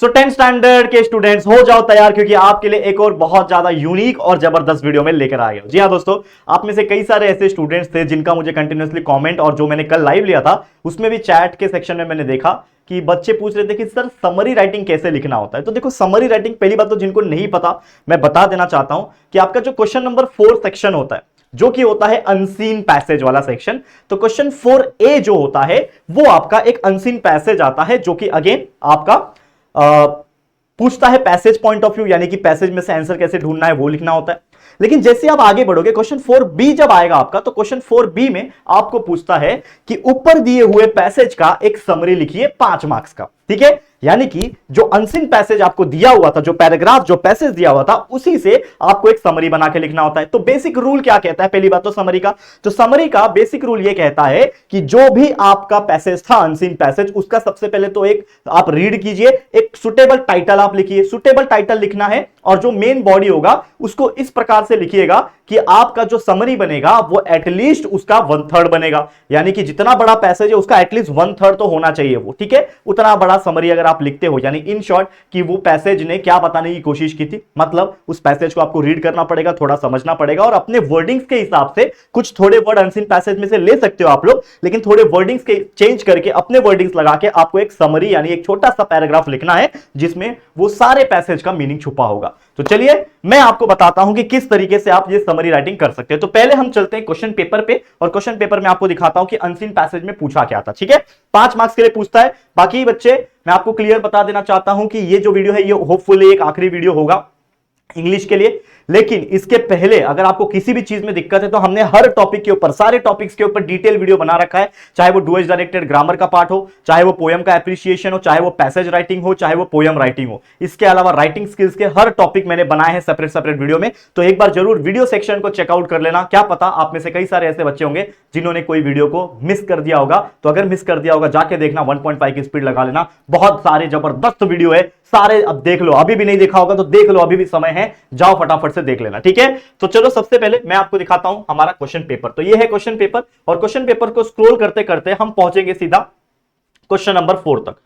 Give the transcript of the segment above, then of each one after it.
सो 10th standard के students हो जाओ तैयार, क्योंकि आपके लिए एक और बहुत ज्यादा यूनिक और जबरदस्त वीडियो में लेकर आ गया। जी हाँ दोस्तों, आप में से कई सारे ऐसे स्टूडेंट्स थे जिनका मुझे कंटिन्यूअसली कमेंट, और जो मैंने कल लाइव लिया था उसमें भी चैट के सेक्शन में मैंने देखा कि बच्चे पूछ रहे थे कि सर समरी राइटिंग कैसे लिखना होता है। तो देखो, समरी राइटिंग पहली बात तो जिनको नहीं पता मैं बता देना चाहता हूं कि आपका जो क्वेश्चन नंबर 4 सेक्शन होता है, जो कि होता है अनसीन पैसेज वाला सेक्शन, तो क्वेश्चन 4A जो होता है वो आपका एक अनसीन पैसेज आता है, जो कि अगेन आपका पूछता है पैसेज पॉइंट ऑफ व्यू, यानी कि पैसेज में से आंसर कैसे ढूंढना है वो लिखना होता है। लेकिन जैसे आप आगे बढ़ोगे, क्वेश्चन 4B जब आएगा आपका, तो क्वेश्चन 4B में आपको पूछता है कि ऊपर दिए हुए पैसेज का एक समरी लिखिए 5 मार्क्स का। ठीक है, यानी कि जो अनसीन पैसेज आपको दिया हुआ था, जो पैराग्राफ, जो पैसेज दिया हुआ था, उसी से आपको एक समरी बना के लिखना होता है। तो बेसिक रूल क्या कहता है, पहली बात तो समरी का, तो समरी का बेसिक रूल यह कहता है कि जो भी आपका पैसेज था अनसीन पैसेज, उसका सबसे पहले तो एक आप रीड कीजिए, एक सुटेबल टाइटल आप लिखिए। सुटेबल टाइटल लिखना है और जो मेन बॉडी होगा उसको इस प्रकार से लिखिएगा कि आपका जो समरी बनेगा वो एटलीस्ट उसका 1/3 बनेगा, यानी कि जितना बड़ा पैसेज है उसका एटलीस्ट 1/3 तो होना चाहिए वो। ठीक है, उतना बड़ा समरी अगर आप लिखते हो, यानी इन शॉर्ट कि वो पैसेज ने क्या बताने की कोशिश की थी, मतलब उस पैसेज को आपको रीड करना पड़ेगा, थोड़ा समझना पड़ेगा, और अपने वर्डिंग्स के हिसाब से कुछ थोड़े वर्ड अनसीन पैसेज में से ले सकते हो आप लोग, लेकिन थोड़े वर्डिंग्स के चेंज करके अपने वर्डिंग्स लगा के आपको एक समरी यानी एक छोटा सा पैराग्राफ लिखना है जिसमें वो सारे पैसेज का मीनिंग छुपा होगा। तो चलिए मैं आपको बताता हूं कि किस तरीके से आप ये समरी राइटिंग कर सकते हैं। तो पहले हम चलते हैं क्वेश्चन पेपर पे, और क्वेश्चन पेपर में आपको दिखाता हूं कि अनसीन पैसेज में पूछा क्या था। ठीक है, 5 मार्क्स के लिए पूछता है। बाकी बच्चे मैं आपको क्लियर बता देना चाहता हूं कि ये जो वीडियो है ये होपफुली एक आखिरी वीडियो होगा इंग्लिश के लिए, लेकिन इसके पहले अगर आपको किसी भी चीज में दिक्कत है तो हमने हर टॉपिक के ऊपर, सारे टॉपिक्स के ऊपर डिटेल वीडियो बना रखा है, चाहे वो डू एज डायरेक्टेड ग्रामर का पार्ट हो, चाहे वो पोयम का एप्रिसिएशन हो, चाहे वो पैसेज राइटिंग हो, चाहे वो पोयम राइटिंग हो। इसके अलावा राइटिंग स्किल्स के हर टॉपिक मैंने बनाए हैं सेपरेट सेपरेट वीडियो में, तो एक बार जरूर वीडियो सेक्शन को चेकआउट कर लेना। क्या पता आप में से कई सारे ऐसे बच्चे होंगे जिन्होंने कोई वीडियो को मिस कर दिया होगा, तो अगर मिस कर दिया होगा जाके देखना, 1.5 की स्पीड लगा लेना, बहुत सारे जबरदस्त वीडियो है सारे। अब देख लो, अभी भी नहीं देखा होगा तो देख लो, अभी भी समय है, जाओ फटाफट से देख लेना। ठीक है, तो चलो सबसे पहले मैं आपको दिखाता हूं हमारा क्वेश्चन पेपर। तो ये है क्वेश्चन पेपर, और क्वेश्चन पेपर को स्क्रॉल करते करते हम पहुंचेंगे सीधा क्वेश्चन नंबर 4 तक।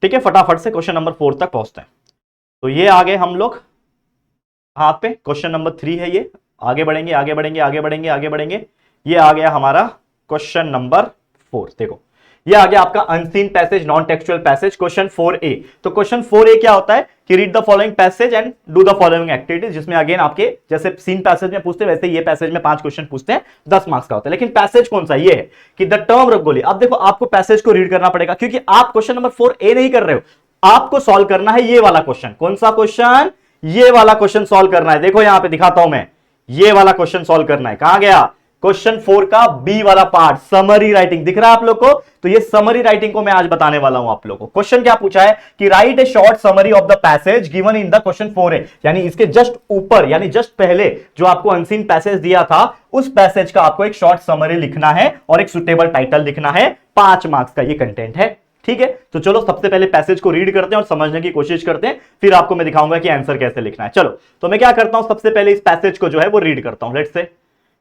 ठीक है, फटाफट से क्वेश्चन नंबर 4 तक पहुंचते हैं। तो ये आगे हम लोग हाथ पे क्वेश्चन नंबर 3 है, ये आगे बढ़ेंगे आगे बढ़ेंगे आगे बढ़ेंगे आगे बढ़ेंगे। ये आ गया हमारा क्वेश्चन नंबर 4। देखो ये आ गया आपका unseen passage, non textual passage, question 4A। तो क्वेश्चन 4A क्या होता है कि read the following passage and do the following activities, जिसमें अगेन आपके जैसे सीन पैसेज में पूछते हैं वैसे ये पैसेज में 5 क्वेश्चन पूछते हैं, 10 मार्क्स का होता है। लेकिन पैसेज कौन सा, ये है कि द टर्म रंगोली। अब देखो आपको पैसेज को रीड करना पड़ेगा, क्योंकि आप क्वेश्चन नंबर 4A नहीं कर रहे हो, आपको सॉल्व करना है ये वाला क्वेश्चन। कौन सा क्वेश्चन, ये वाला क्वेश्चन सॉल्व करना है। देखो यहां पे दिखाता हूं मैं, ये वाला क्वेश्चन सॉल्व करना है। कहां गया क्वेश्चन 4 का बी वाला पार्ट, समरी राइटिंग, दिख रहा है आप लोग को। तो ये समरी राइटिंग को मैं आज बताने वाला हूं आप लोगों को। क्वेश्चन क्या पूछा है कि right A short summary of the passage given in the question 4A, यानी इसके जस्ट ऊपर, यानी जस्ट पहले जो आपको अनसीन पैसेज दिया था उस पैसेज का आपको एक शॉर्ट समरी लिखना है और एक सुटेबल टाइटल लिखना है। 5 मार्क्स का ये कंटेंट है। ठीक है, तो चलो सबसे पहले पैसेज को रीड करते हैं और समझने की कोशिश करते हैं, फिर आपको मैं दिखाऊंगा कि आंसर कैसे लिखना है। चलो तो मैं क्या करता हूं, सबसे पहले इस पैसेज को जो है वो रीड करता हूं। लेट्स से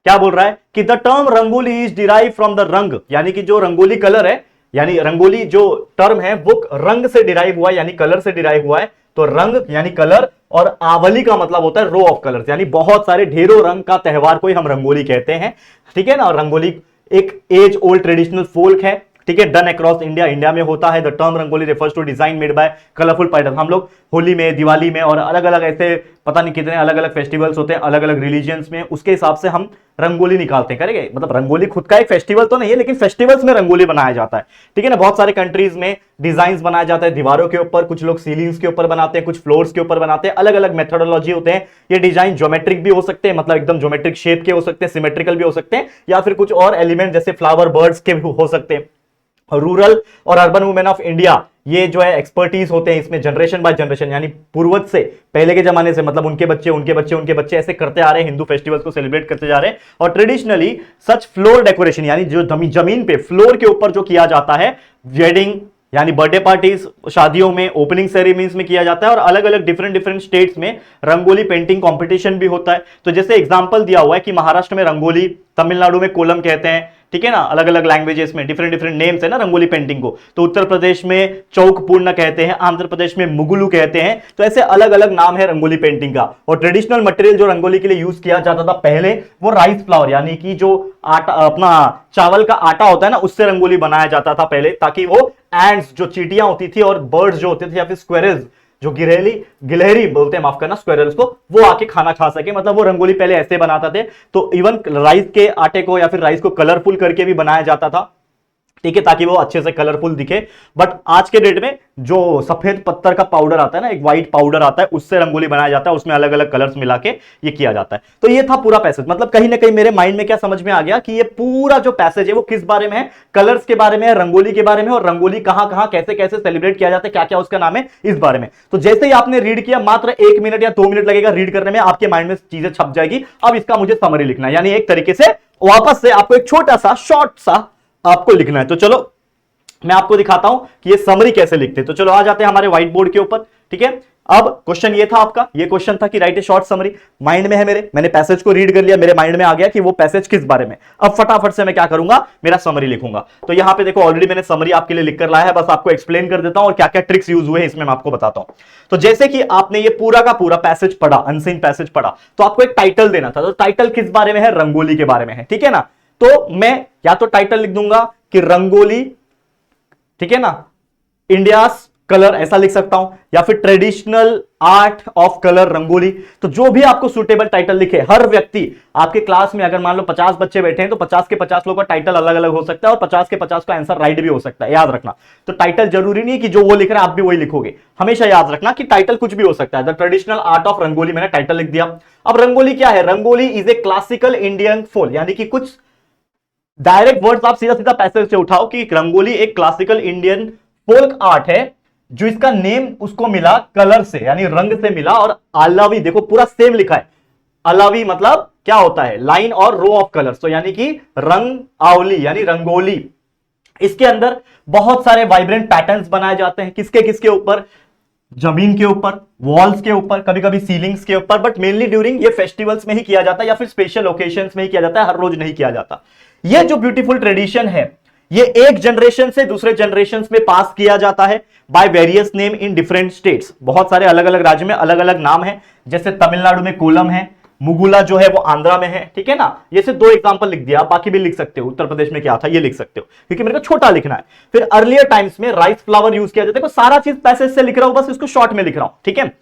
क्या बोल रहा है कि the term rangoli is derive from the रंग, यानी कि जो रंगोली कलर है, यानी रंगोली जो टर्म है वो रंग से डिराइव हुआ है, यानी कलर से डिराइव हुआ है। तो रंग यानी कलर, और आवली का मतलब होता है रो ऑफ कलर्स, यानी बहुत सारे ढेरों रंग का त्योहार को ही हम रंगोली कहते हैं। ठीक है ना, और रंगोली एक एज ओल्ड ट्रेडिशनल फोल्क है। ठीक है, डन अक्रॉस इंडिया, इंडिया में होता है। The term rangoli refers to design made by colourful pattern. हम लोग होली में, दिवाली में और अलग अलग ऐसे पता नहीं कितने अलग अलग फेस्टिवल्स होते हैं अलग अलग रिलीजियंस में, उसके हिसाब से हम रंगोली निकालते हैं। करेंगे मतलब रंगोली खुद का एक फेस्टिवल तो नहीं है, लेकिन फेस्टिवल्स में रंगोली बनाया जाता है। ठीक है ना, बहुत सारे कंट्रीज में डिजाइन बनाया जाता है दीवारों के ऊपर, कुछ लोग सीलिंग्स के ऊपर बनाते हैं, कुछ फ्लोर्स के ऊपर बनाते हैं, अलग अलग मेथोडोलॉजी होते हैं। ये डिजाइन ज्योमेट्रिक भी हो सकते हैं, मतलब एकदम ज्योमेट्रिक शेप के हो सकते हैं, सिमेट्रिकल भी हो सकते हैं, या फिर कुछ और एलिमेंट जैसे फ्लावर बर्ड्स के भी हो सकते हैं। रूरल और अर्बन वुमेन ऑफ इंडिया ये जो है एक्सपर्टीज होते हैं इसमें, जनरेशन बाय जनरेशन, यानी पूर्वज से, पहले के जमाने से, मतलब उनके बच्चे उनके बच्चे उनके बच्चे ऐसे करते आ रहे हैं, हिंदू फेस्टिवल्स को सेलिब्रेट करते जा रहे हैं। और ट्रेडिशनली सच फ्लोर डेकोरेशन, यानी जो जमीन पे फ्लोर के ऊपर जो किया जाता है, वेडिंग यानी बर्थडे पार्टीज, शादियों में, ओपनिंग सेरेमनीज में किया जाता है, और अलग अलग डिफरेंट डिफरेंट स्टेट्स में रंगोली पेंटिंग कंपटीशन भी होता है। तो जैसे एग्जांपल दिया हुआ है कि महाराष्ट्र में रंगोली, तमिलनाडु में कोलम कहते हैं, ठीक है ना, अलग अलग लैंग्वेजेस में डिफरेंट डिफरेंट नेम्स है ना रंगोली पेंटिंग को। तो उत्तर प्रदेश में चौकपूर्ण कहते हैं, आंध्र प्रदेश में मुगुलू कहते हैं। तो ऐसे अलग अलग नाम है रंगोली पेंटिंग का। और ट्रेडिशनल मटेरियल जो रंगोली के लिए यूज किया जाता था पहले, वो राइस फ्लावर यानी कि जो आटा, अपना चावल का आटा होता है ना, उससे रंगोली बनाया जाता था पहले, ताकि वो एंड्स जो चींटियां होती थी और बर्ड्स जो होते थे या फिर स्क्वेरल्स जो गिलहरी बोलते हैं, माफ करना, स्क्वेरल्स को, वो आके खाना खा सके। मतलब वो रंगोली पहले ऐसे बनाते थे। तो इवन राइस के आटे को या फिर राइस को कलरफुल करके भी बनाया जाता था, ठीक है, ताकि वो अच्छे से कलरफुल दिखे। बट आज के डेट में जो सफेद पत्थर का पाउडर आता है ना, एक व्हाइट पाउडर आता है, उससे रंगोली बनाया जाता है, उसमें अलग अलग कलर्स मिला के ये किया जाता है। तो ये था पूरा पैसेज। मतलब कहीं ना कहीं मेरे माइंड में क्या समझ में आ गया कि ये पूरा जो पैसेज है वो किस बारे में है, कलर्स के बारे में है, रंगोली के बारे में, और रंगोली कहां कहां कैसे कैसे सेलिब्रेट किया जाता है, क्या क्या उसका नाम है, इस बारे में। तो जैसे ही आपने रीड किया, मात्र 1 मिनट या 2 मिनट लगेगा रीड करने में, आपके माइंड में चीजें छप जाएगी। अब इसका मुझे समरी लिखना है, यानी एक तरीके से वापस से आपको एक छोटा सा शॉर्ट सा आपको लिखना है। तो चलो मैं आपको दिखाता हूं कि ये समरी कैसे लिखते हैं। तो चलो आ जाते हैं हमारे व्हाइट बोर्ड के ऊपर, ठीक है। अब क्वेश्चन ये था आपका, ये क्वेश्चन था कि राइट ए शॉर्ट समरी। माइंड में है मेरे, मैंने पैसेज को रीड कर लिया, मेरे माइंड में आ गया कि वो पैसेज किस बारे में। अब फटाफट से मैं क्या करूंगा, मेरा समरी लिखूंगा। तो यहां पे देखो ऑलरेडी मैंने समरी आपके लिए लिख कर लाया है, बस आपको एक्सप्लेन कर देता हूं और क्या क्या ट्रिक्स यूज हुए इसमें मैं आपको बताता हूं। तो जैसे कि आपने ये पूरा का पूरा पैसेज पढ़ा, अनसीन पैसेज पढ़ा, तो आपको एक टाइटल देना था। तो टाइटल किस बारे में है, रंगोली के बारे में है, ठीक है ना। तो मैं या तो टाइटल लिख दूंगा कि रंगोली, ठीक है ना, इंडिया कलर, ऐसा लिख सकता हूं, या फिर traditional art of colour rangoli. तो जो भी आपको सुटेबल टाइटल लिखे, हर व्यक्ति आपके क्लास में अगर मान लो 50 बच्चे बैठे हैं तो 50 के 50 लोगों का टाइटल अलग अलग हो सकता है और 50 के 50 का आंसर राइट भी हो सकता है, याद रखना। तो टाइटल जरूरी नहीं है कि जो वो लिख रहा है आप भी वही लिखोगे, हमेशा याद रखना कि टाइटल कुछ भी हो सकता है। The traditional art of rangoli मैंने टाइटल लिख दिया। अब रंगोली क्या है, rangoli is a classical Indian फोल, यानी कि कुछ डायरेक्ट वर्ड्स आप सीधा सीधा पैसेज से उठाओ कि रंगोली एक क्लासिकल इंडियन फोल्क आर्ट है, जो इसका नेम उसको मिला कलर से, यानी रंग से मिला। और अलावी, देखो पूरा सेम लिखा है, अलावी मतलब क्या होता है, लाइन और रो ऑफ कलर्स, तो यानी कि रंग आवली यानी रंगोली। इसके अंदर बहुत सारे वाइब्रेंट पैटर्न्स बनाए जाते हैं, किसके किसके ऊपर, जमीन के ऊपर, वॉल्स के ऊपर, कभी कभी सीलिंग्स के ऊपर, बट मेनली ड्यूरिंग ये फेस्टिवल्स में ही किया जाता है या फिर स्पेशल ओकेजन्स में ही किया जाता है, हर रोज नहीं किया जाता। ये जो ब्यूटीफुल ट्रेडिशन है, ये एक जनरेशन से दूसरे जनरेशन में पास किया जाता है by various name in different states. बहुत सारे अलग अलग राज्य में अलग अलग नाम है, जैसे तमिलनाडु में कोलम है, मुगुला जो है वो आंध्रा में है, ठीक है ना। ये सिर्फ 2 एग्जांपल लिख दिया, बाकी भी लिख सकते हो। उत्तर प्रदेश में क्या था ये लिख सकते हो, क्योंकि मेरे को छोटा लिखना है। फिर अर्लियर टाइम्स में राइस फ्लावर यूज किया जाता है। सारा चीज पैसेज से लिख रहा हूं, बस इसको शॉर्ट में लिख रहा हूं, ठीक है।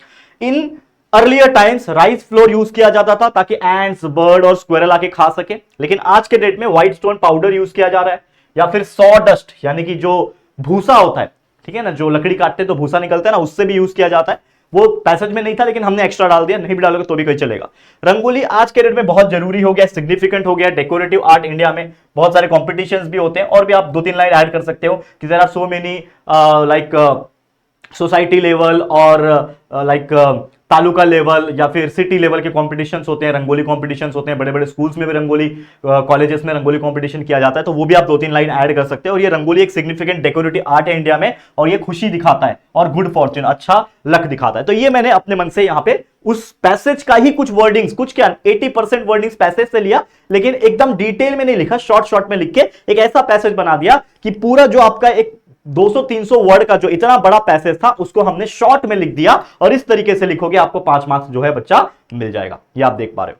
In earlier times rice flour use किया जाता था ताकि एंड्स, बर्ड और स्क्वेरल आके खा सके। लेकिन आज के डेट में व्हाइट स्टोन पाउडर यूज किया जा रहा है, या फिर सॉ डस्ट यानी कि जो भूसा होता है, ठीक है ना, जो लकड़ी काटते तो भूसा निकलता है ना, उससे भी यूज किया जाता है। वो पैसेज में नहीं था लेकिन हमने एक्स्ट्रा डाल दिया, नहीं भी डालोगे तो भी कोई चलेगा। रंगोली आज के डेट में बहुत जरूरी हो गया, सिग्निफिकेंट हो गया। डेकोरेटिव आर्ट इंडिया में बहुत सारे कॉम्पिटिशंस भी होते हैं, और भी आप 2-3 लाइन ऐड कर सकते हो कि there are so many like society level और लाइक तालुका लेवल या फिर सिटी लेवल के कॉम्पिटिशन्स होते हैं, रंगोली कॉम्पिटिशन्स होते हैं। बड़े बड़े स्कूल्स में भी रंगोली, कॉलेजेस में रंगोली कॉम्पिटिशन किया जाता है, तो वो भी आप 2-3 लाइन ऐड कर सकते हो। और ये रंगोली एक सिग्निफिकेंट डेकोरेटिव आर्ट है इंडिया में, और ये खुशी दिखाता है और गुड फॉर्च्यून, अच्छा लक दिखाता है। तो ये मैंने अपने मन से यहाँ पे उस पैसेज का ही कुछ वर्डिंग्स, कुछ क्या 80% वर्डिंग्स पैसेज से लिया, लेकिन एकदम डिटेल में नहीं लिखा, शॉर्ट शॉर्ट में लिख के एक ऐसा पैसेज बना दिया कि पूरा जो आपका एक 200-300 वर्ड का जो इतना बड़ा पैसेज था उसको हमने शॉर्ट में लिख दिया। और इस तरीके से लिखोगे आपको 5 मार्क्स जो है बच्चा मिल जाएगा। ये आप देख पा रहे हो,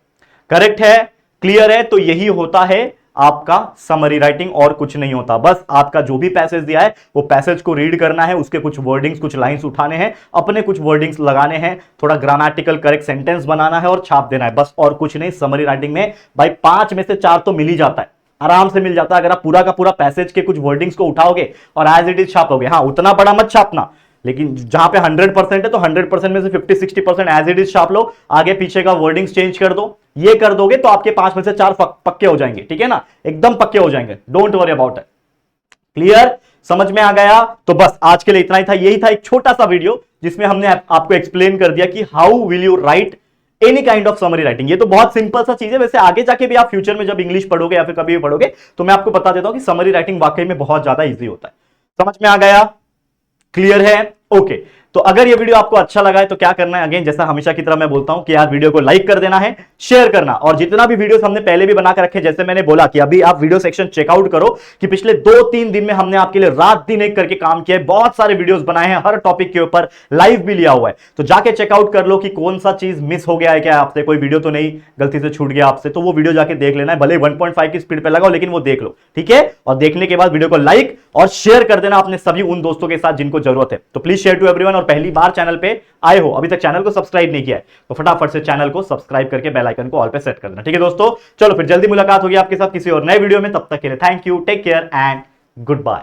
करेक्ट है, क्लियर है। तो यही होता है आपका समरी राइटिंग, और कुछ नहीं होता। बस आपका जो भी पैसेज दिया है वो पैसेज को रीड करना है, उसके कुछ वर्डिंग्स, कुछ लाइंस उठाने हैं, अपने कुछ वर्डिंग्स लगाने हैं, थोड़ा ग्रामेटिकल करेक्ट सेंटेंस बनाना है और छाप देना है, बस और कुछ नहीं। समरी राइटिंग में भाई 5 में से 4 तो मिल ही जाता है, आराम से मिल जाता है। अगर आप पूरा का पूरा पैसेज के कुछ वर्डिंग्स को उठाओगे और एज इट इज छापोगे, हाँ उतना बड़ा मत छापना, लेकिन जहां पे 100% है तो 100% में से 50-60% एज इट इज छाप लो, आगे पीछे का वर्डिंग्स चेंज कर दो। ये कर दोगे तो आपके 5 में से 4 पक्के हो जाएंगे, ठीक है ना, एकदम पक्के हो जाएंगे, don't worry about it. Clear, समझ में आ गया? तो बस आज के लिए इतना ही था। यही था एक छोटा सा वीडियो जिसमें हमने आपको एक्सप्लेन कर दिया कि how will you right any kind of summary writing. ये तो बहुत सिंपल सा चीज है, वैसे आगे जाके भी आप फ्यूचर में जब इंग्लिश पढ़ोगे या फिर कभी भी पढ़ोगे तो मैं आपको बता देता हूं कि समरी राइटिंग वाकई में बहुत ज्यादा इजी होता है। समझ में आ गया? क्लियर है? ओके। तो अगर ये वीडियो आपको अच्छा लगा है तो क्या करना है, अगेन जैसा हमेशा की तरह मैं बोलता हूं कि यार वीडियो को लाइक कर देना है, शेयर करना, और जितना भी वीडियोस हमने पहले भी बना कर रखे, जैसे मैंने बोला कि अभी आप वीडियो सेक्शन चेकआउट करो कि पिछले 2-3 दिन में हमने आपके लिए रात दिन एक करके काम किया है, बहुत सारे वीडियोस बनाए हैं, हर टॉपिक के ऊपर लाइव भी लिया हुआ है। तो जाके चेकआउट कर लो कि कौन सा चीज मिस हो गया है, क्या आपसे कोई वीडियो तो नहीं गलती से छूट गया आपसे, तो वो वीडियो जाके देख लेना है, भले 1.5 की स्पीड पे लगाओ लेकिन वो देख लो, ठीक है। और देखने के बाद वीडियो को लाइक और शेयर कर देना अपने सभी उन दोस्तों के साथ जिनको जरूरत है। तो प्लीज शेयर टू एवरीवन, और पहली बार चैनल पे आए हो, अभी तक चैनल को सब्सक्राइब नहीं किया है, तो फटाफट से चैनल को सब्सक्राइब करके बेल आइकन को ऑल पे सेट कर देना, ठीक है दोस्तों। चलो फिर जल्दी मुलाकात होगी आपके साथ किसी और नए वीडियो में, तब तक के लिए thank you, take care and good bye.